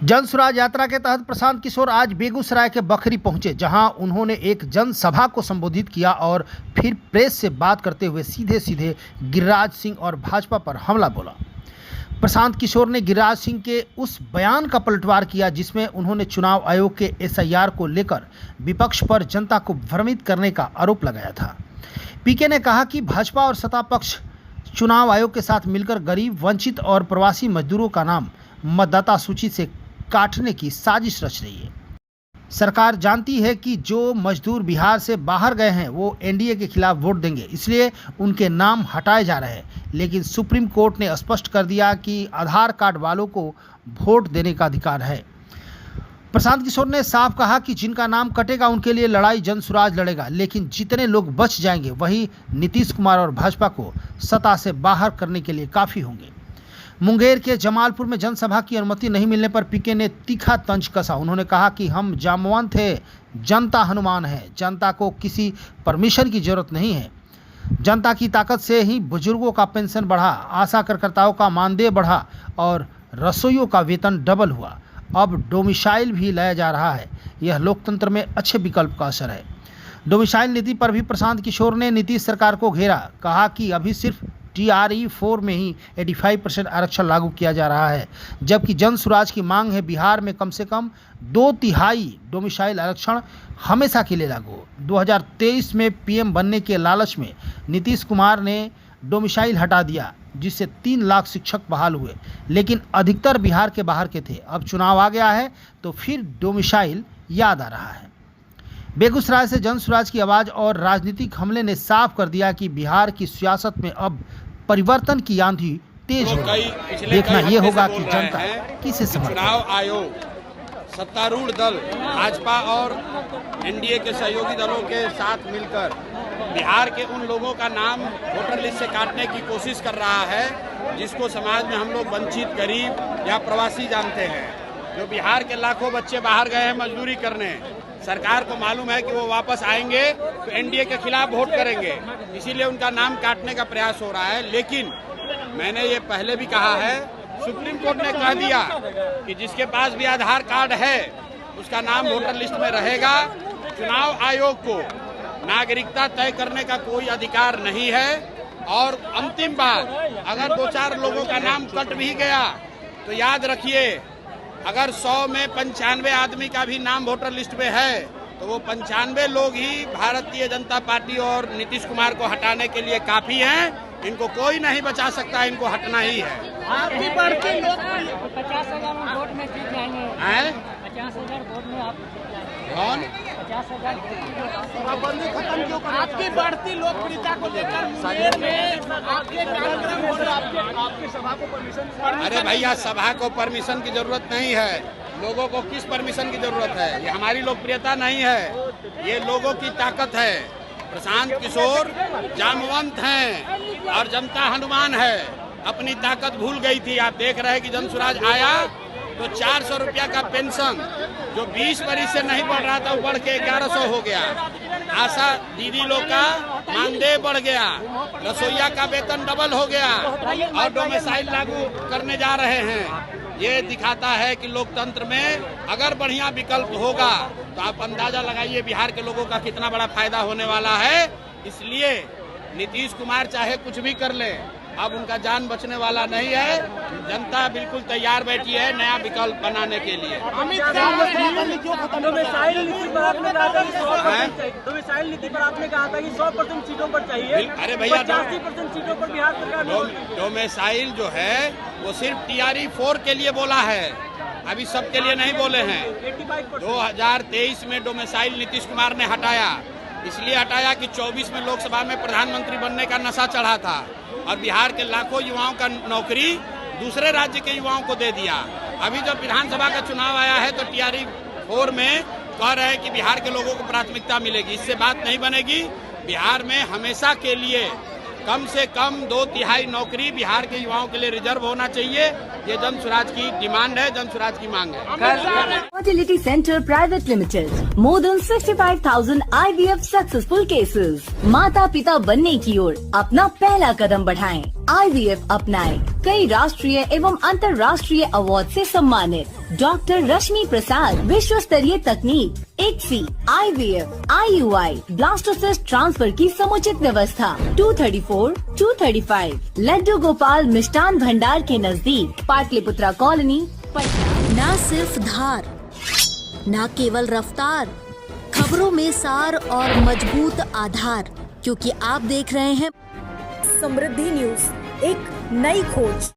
जन स्वराज यात्रा के तहत प्रशांत किशोर आज बेगूसराय के बखरी पहुंचे, जहां उन्होंने एक जनसभा को संबोधित किया और फिर प्रेस से बात करते हुए सीधे सीधे गिरिराज सिंह और भाजपा पर हमला बोला। प्रशांत किशोर ने गिरिराज सिंह के उस बयान का पलटवार किया जिसमें उन्होंने चुनाव आयोग के SIR को लेकर विपक्ष पर जनता को भ्रमित करने का आरोप लगाया था। पीके ने कहा कि भाजपा और सत्ता पक्ष चुनाव आयोग के साथ मिलकर गरीब, वंचित और प्रवासी मजदूरों का नाम मतदाता सूची से काटने की साजिश रच रही है। सरकार जानती है कि जो मजदूर बिहार से बाहर गए हैं वो NDA के खिलाफ वोट देंगे, इसलिए उनके नाम हटाए जा रहे हैं। लेकिन सुप्रीम कोर्ट ने स्पष्ट कर दिया कि आधार कार्ड वालों को वोट देने का अधिकार है। प्रशांत किशोर ने साफ कहा कि जिनका नाम कटेगा उनके लिए लड़ाई जन स्वराज लड़ेगा, लेकिन जितने लोग बच जाएंगे वही नीतीश कुमार और भाजपा को सत्ता से बाहर करने के लिए काफ़ी होंगे। मुंगेर के जमालपुर में जनसभा की अनुमति नहीं मिलने पर पीके ने तीखा तंज कसा। उन्होंने कहा कि हम जामवंत है, जनता हनुमान है, जनता को किसी परमिशन की जरूरत नहीं है। जनता की ताकत से ही बुजुर्गों का पेंशन बढ़ा, आशा कार्यकर्ताओं का मानदेय बढ़ा और रसोइयों का वेतन डबल हुआ। अब डोमिसाइल भी लाया जा रहा है। यह लोकतंत्र में अच्छे विकल्प का असर है। डोमिसाइल नीति पर भी प्रशांत किशोर ने नीतीश सरकार को घेरा। कहा कि अभी सिर्फ TRE 4 में ही 85% आरक्षण लागू किया जा रहा है, जबकि जन स्वराज की मांग है बिहार में कम से कम 2/3 डोमिसाइल आरक्षण हमेशा के लिए लागू। 2023 में PM बनने के लालच में नीतीश कुमार ने डोमिसाइल हटा दिया, जिससे 3 लाख शिक्षक बहाल हुए, लेकिन अधिकतर बिहार के बाहर के थे। अब चुनाव आ गया है तो फिर डोमिसाइल याद आ रहा है। बेगूसराय से जन स्वराज की आवाज़ और राजनीतिक हमले ने साफ कर दिया कि बिहार की सियासत में अब परिवर्तन की आंधी तेज होगी। देखना यह होगा कि जनता किसे समर्थन। चुनाव आयोग, सत्तारूढ़ दल भाजपा और NDA के सहयोगी दलों के साथ मिलकर बिहार के उन लोगों का नाम वोटर लिस्ट से काटने की कोशिश कर रहा है जिसको समाज में हम लोग वंचित, गरीब या प्रवासी जानते हैं। जो बिहार के लाखों बच्चे बाहर गए हैं मजदूरी करने, सरकार को मालूम है कि वो वापस आएंगे तो NDA के खिलाफ वोट करेंगे, इसीलिए उनका नाम काटने का प्रयास हो रहा है। लेकिन मैंने ये पहले भी कहा है, सुप्रीम कोर्ट ने कह दिया कि जिसके पास भी आधार कार्ड है उसका नाम वोटर लिस्ट में रहेगा। चुनाव आयोग को नागरिकता तय करने का कोई अधिकार नहीं है। और अंतिम बात, अगर 2-4 लोगों का नाम कट भी गया तो याद रखिए, अगर 100 में 95 आदमी का भी नाम वोटर लिस्ट में है तो वो 95 लोग ही भारतीय जनता पार्टी और नीतीश कुमार को हटाने के लिए काफी हैं। इनको कोई नहीं बचा सकता, इनको हटना ही है। आपकी बढ़ती लोग 50,000 वोट में जीत जाएंगे। 50,000 वोट में आप कौन 50,000 खत्म क्यों करें? आपकी बढ़ती लोकप्रियता को लेकर मुंगेर में आपके कार्यक्रम और आपके सभा को परमिशन। अरे भैया, सभा को परमिशन की जरूरत नहीं है। लोगों को किस परमिशन की जरूरत है? ये हमारी लोकप्रियता नहीं है, ये लोगों की ताकत है। प्रशांत किशोर जामवंत हैं और जनता हनुमान है। अपनी ताकत भूल गई थी। आप देख रहे हैं कि जन स्वराज आया तो 400 रुपया का पेंशन जो 20 वरिष्ठ से नहीं बढ़ रहा था वो बढ़ के 1100 हो गया। आशा दीदी लोग का मानदेय बढ़ गया, रसोइया का वेतन डबल हो गया और डोमिसाइल लागू करने जा रहे हैं। ये दिखाता है कि लोकतंत्र में अगर बढ़िया विकल्प होगा तो आप अंदाजा लगाइए बिहार के लोगों का कितना बड़ा फायदा होने वाला है। इसलिए नीतीश कुमार चाहे कुछ भी कर ले, अब उनका जान बचने वाला नहीं है। जनता बिल्कुल तैयार बैठी है नया विकल्प बनाने के लिए। डोमिसाइल नीति पर आपने कहा था कि 100% सीटों पर चाहिए। अरे भैया, 85% सीटों पर बिहार सरकार डोमिसाइल जो है वो सिर्फ TRE 4 के लिए बोला है, अभी सबके लिए नहीं बोले हैं। 2023 में डोमिसाइल नीतीश कुमार ने हटाया, इसलिए हटाया कि 24 में लोकसभा में प्रधानमंत्री बनने का नशा चढ़ा था और बिहार के लाखों युवाओं का नौकरी दूसरे राज्य के युवाओं को दे दिया। अभी जब विधानसभा का चुनाव आया है तो TRE 4 में कह रहे हैं कि बिहार के लोगों को प्राथमिकता मिलेगी। इससे बात नहीं बनेगी। बिहार में हमेशा के लिए कम से कम 2/3 नौकरी बिहार के युवाओं के लिए रिजर्व होना चाहिए। ये जन स्वराज की डिमांड है, जन स्वराज की मांग है। Fertility Center Private Limited, more than 65,000 IVF successful cases. माता पिता बनने की ओर अपना पहला कदम बढ़ाएं। IVF अपनाएं। कई राष्ट्रीय एवं अंतर्राष्ट्रीय अवार्ड से सम्मानित डॉक्टर रश्मि प्रसाद, विश्व स्तरीय तकनीक, ICSI, IVF, IUI, blastocyst transfer की समुचित व्यवस्था। 234, 235 लड्डू गोपाल मिष्ठान भंडार के नजदीक, पाटलिपुत्रा कॉलोनी, पटना। ना सिर्फ धार, ना केवल रफ्तार, खबरों में सार और मजबूत आधार, क्योंकि आप देख रहे हैं समृद्धि न्यूज, एक नई खोज।